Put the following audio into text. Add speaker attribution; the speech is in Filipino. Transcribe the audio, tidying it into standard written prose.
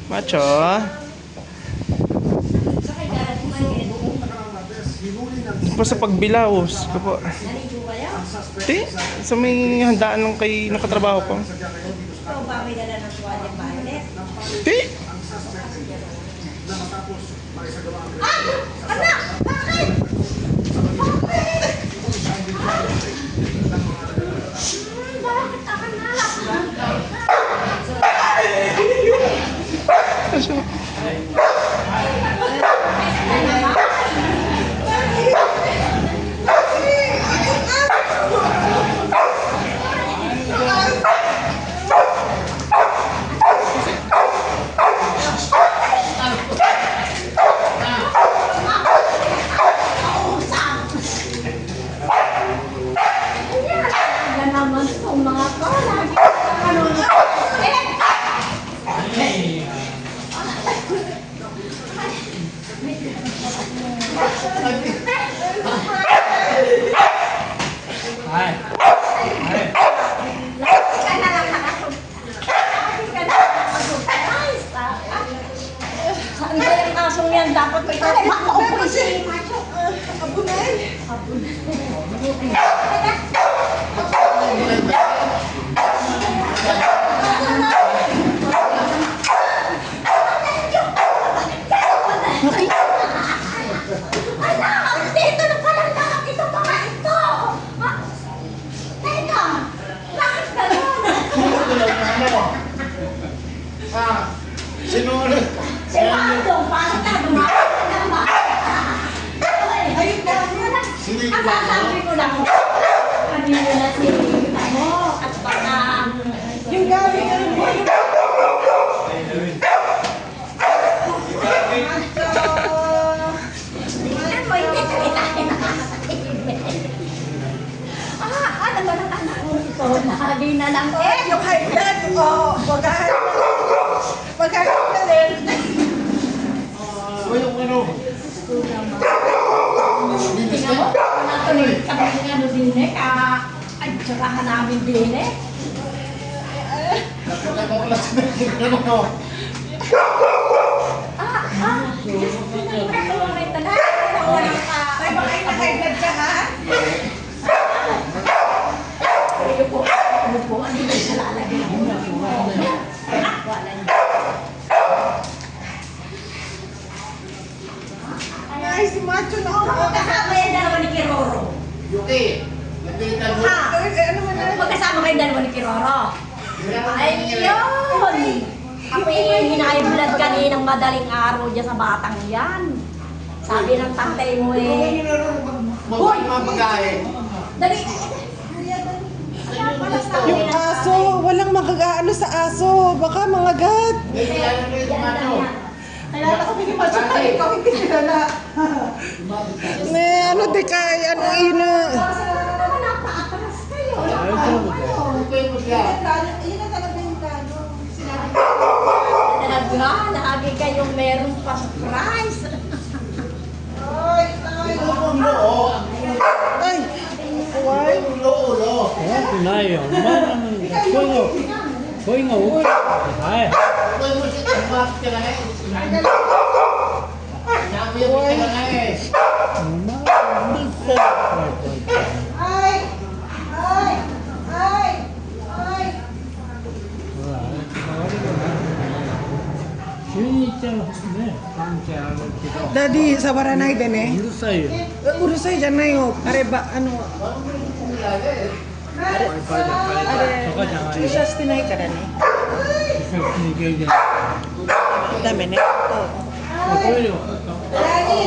Speaker 1: Macho. Basta pagbilaos ko po. Ti, sa may handaan ng kay nakatrabaho ko. Ti.
Speaker 2: Anak! Bakit? Bakit ako naman itong mga to, lagi saan ba yung asong yan? Dapat ko ito maka-operasi. Abunay. Dito na palang lahat ito mga ito. Teka, bakit gano'n?
Speaker 3: Sino?
Speaker 2: Si Pando, parang nagmamahal naman. Ayun na, ang sasabi ko lang, kanina na si ano, at baka yung gawin ka rin mo. Tingnan mo, hindi ka ano ba ng anak mo ito? Lagi na lang yung high blood mo. Magkakaroon ka rin.
Speaker 3: Yung ano?
Speaker 2: Tingnan mo, natuloy sabi nga no din ay, tsakahan namin din Diyos ko na pala, may talag. May mga inakaigad siya, ha? Ano po, ano ba siya lalagay? Wala niya.
Speaker 4: Ay, si Macho na ako.
Speaker 2: Magkasama yung dalawa ni Kiroro.
Speaker 3: Yuki! Nagkita mo?
Speaker 4: Ano man na?
Speaker 2: Magkasama kayong dalawa ni Kiroro. Ayun! Ako yung hinahiblood kaninang madaling araw dyan sa batang yan. Sabi ng tatay mo
Speaker 3: Hoy! Mga pag-ahe.
Speaker 2: Dali!
Speaker 4: Yung aso, walang magagaano sa aso. Baka mangagat. Kaya ako hindi Macho na ikaw hindi kilala. Ne, ano di kay, ano ina.
Speaker 2: Napaatras kayo. Yun na talaga yung gano. Talaga, lagi kayong meron pa surprise.
Speaker 4: Ay, why?
Speaker 3: Ulo!
Speaker 5: Nayo, koy nga ulo. Ay,
Speaker 3: Ulo mo siya, tumakit ka na eh. Sabi yung ka na eh.
Speaker 4: Ay! Ay! Ay! Ay! Daddy, sa Baranay din eh. Urusay dyan na yun. Are ba, ano? Are, Tushas tinay ka rin eh. Dami na ito.
Speaker 2: Daddy!